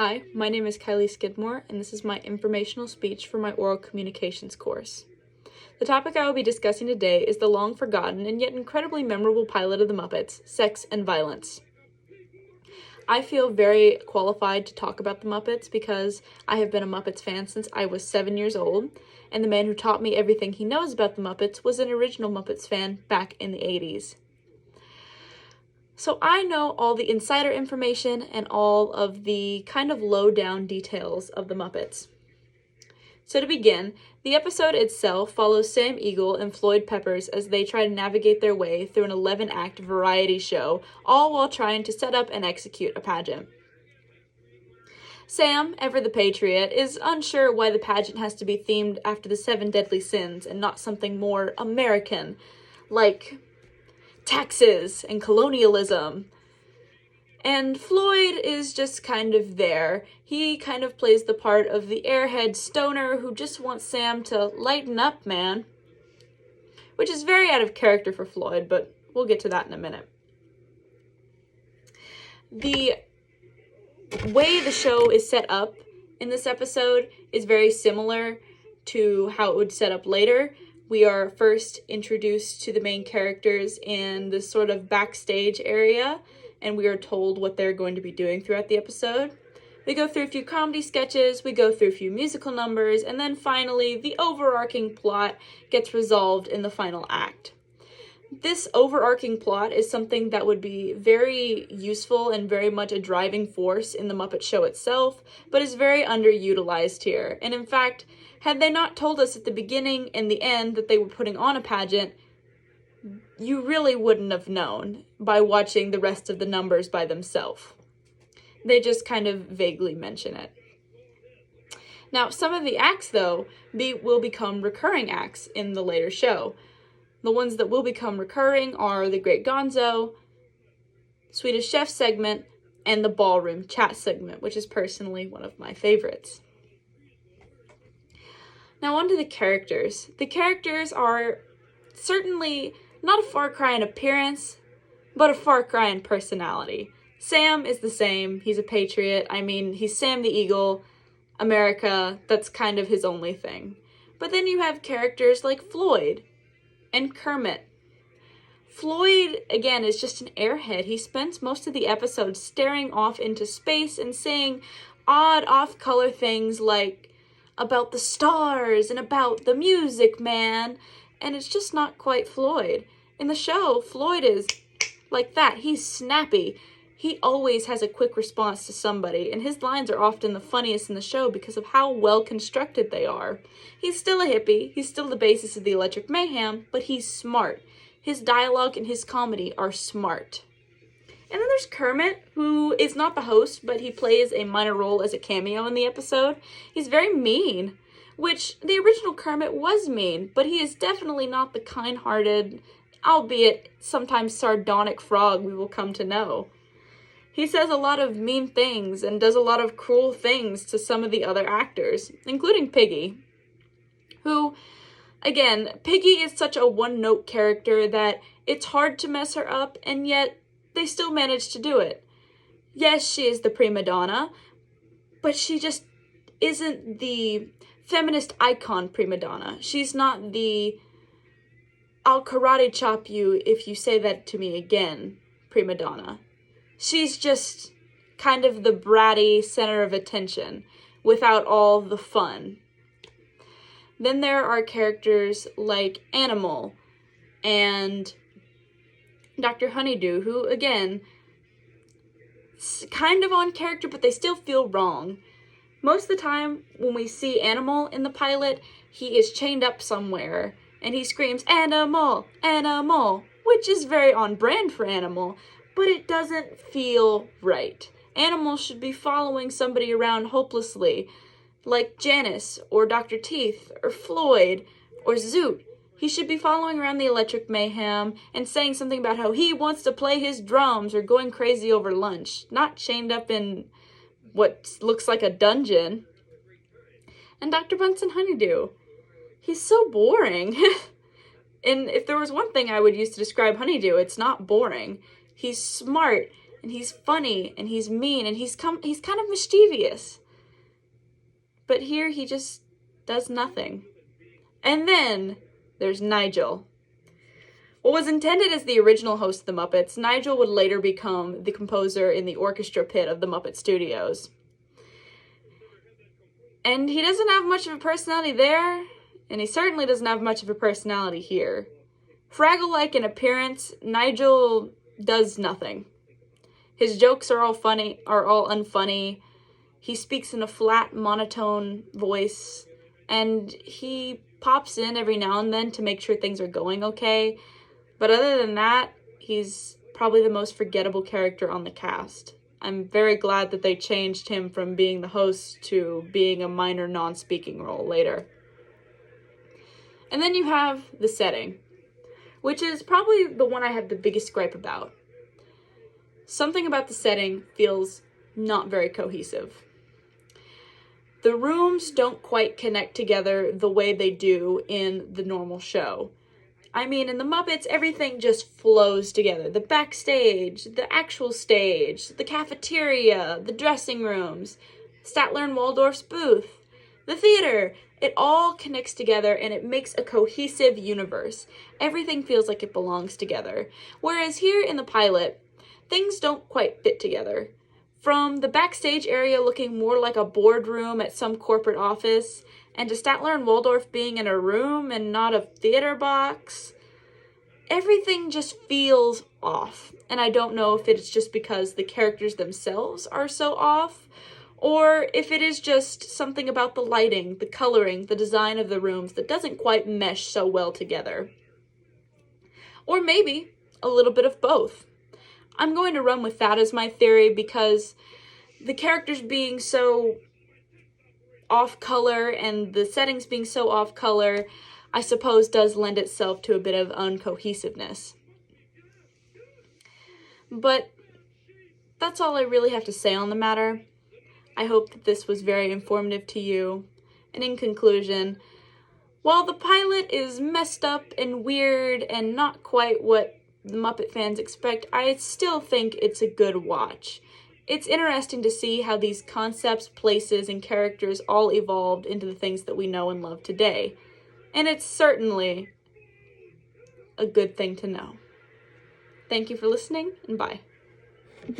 Hi, my name is Kylie Skidmore, and this is my informational speech for my oral communications course. The topic I will be discussing today is the long-forgotten and yet incredibly memorable pilot of The Muppets, Sex and Violence. I feel very qualified to talk about The Muppets because I have been a Muppets fan since I was 7 years old, and the man who taught me everything he knows about The Muppets was an original Muppets fan back in the 80s. So I know all the insider information and all of the kind of low-down details of the Muppets. So to begin, the episode itself follows Sam Eagle and Floyd Peppers as they try to navigate their way through an 11-act variety show, all while trying to set up and execute a pageant. Sam, ever the patriot, is unsure why the pageant has to be themed after the 7 deadly sins and not something more American, like taxes and colonialism. And Floyd is just kind of there. He kind of plays the part of the airhead stoner who just wants Sam to lighten up, man. Which is very out of character for Floyd, but we'll get to that in a minute. The way the show is set up in this episode is very similar to how it would set up later. We are first introduced to the main characters in this sort of backstage area, and we are told what they're going to be doing throughout the episode. We go through a few comedy sketches, we go through a few musical numbers, and then finally the overarching plot gets resolved in the final act. This overarching plot is something that would be very useful and very much a driving force in the Muppet Show itself, but is very underutilized here. And in fact, had they not told us at the beginning and the end that they were putting on a pageant, you really wouldn't have known by watching the rest of the numbers by themselves. They just kind of vaguely mention it. Now, some of the acts, though, will become recurring acts in the later show. The ones that will become recurring are the Great Gonzo, Swedish Chef segment, and the Ballroom Chat segment, which is personally one of my favorites. Now on to the characters. The characters are certainly not a far cry in appearance, but a far cry in personality. Sam is the same. He's a patriot. I mean, he's Sam the Eagle, America. That's kind of his only thing. But then you have characters like Floyd and Kermit. Floyd, again, is just an airhead. He spends most of the episode staring off into space and saying odd off-color things like about the stars and about the music, man. And it's just not quite Floyd. In the show, Floyd is like that. He's snappy. He always has a quick response to somebody, and his lines are often the funniest in the show because of how well constructed they are. He's still a hippie. He's still the basis of the Electric Mayhem, but he's smart. His dialogue and his comedy are smart. And then there's Kermit, who is not the host, but he plays a minor role as a cameo in the episode. He's very mean, which the original Kermit was mean, but he is definitely not the kind-hearted, albeit sometimes sardonic frog we will come to know. He says a lot of mean things and does a lot of cruel things to some of the other actors, including Piggy, who, again, Piggy is such a one-note character that it's hard to mess her up, and yet they still manage to do it. Yes, she is the prima donna, but she just isn't the feminist icon prima donna. She's not the I'll karate chop you if you say that to me again prima donna. She's just kind of the bratty center of attention without all the fun. Then there are characters like Animal and Dr. Honeydew, who, again, kind of on character, but they still feel wrong. Most of the time, when we see Animal in the pilot, he is chained up somewhere, and he screams, "Animal! Animal!" which is very on brand for Animal, but it doesn't feel right. Animal should be following somebody around hopelessly, like Janice, or Dr. Teeth, or Floyd, or Zoot. He should be following around the Electric Mayhem and saying something about how he wants to play his drums or going crazy over lunch, not chained up in what looks like a dungeon. And Dr. Bunsen Honeydew, he's so boring. And if there was one thing I would use to describe Honeydew, it's not boring. He's smart, and he's funny, and he's mean, and he's kind of mischievous. But here he just does nothing. And then there's Nigel. What was intended as the original host of the Muppets, Nigel would later become the composer in the orchestra pit of the Muppet Studios. And he doesn't have much of a personality there, and he certainly doesn't have much of a personality here. Fraggle-like in appearance, Nigel does nothing. His jokes are all unfunny. He speaks in a flat, monotone voice, and he pops in every now and then to make sure things are going okay. But other than that, he's probably the most forgettable character on the cast. I'm very glad that they changed him from being the host to being a minor non-speaking role later. And then you have the setting, which is probably the one I have the biggest gripe about. Something about the setting feels not very cohesive. The rooms don't quite connect together the way they do in the normal show. I mean, in the Muppets, everything just flows together. The backstage, the actual stage, the cafeteria, the dressing rooms, Statler and Waldorf's booth, the theater. It all connects together and it makes a cohesive universe. Everything feels like it belongs together. Whereas here in the pilot, things don't quite fit together. From the backstage area looking more like a boardroom at some corporate office, and to Statler and Waldorf being in a room and not a theater box, everything just feels off. And I don't know if it's just because the characters themselves are so off, or if it is just something about the lighting, the coloring, the design of the rooms that doesn't quite mesh so well together. Or maybe a little bit of both. I'm going to run with that as my theory because the characters being so off color and the settings being so off color, I suppose does lend itself to a bit of uncohesiveness. But that's all I really have to say on the matter. I hope that this was very informative to you. And in conclusion, while the pilot is messed up and weird and not quite what the Muppet fans expect, I still think it's a good watch. It's interesting to see how these concepts, places, and characters all evolved into the things that we know and love today. And it's certainly a good thing to know. Thank you for listening, and bye.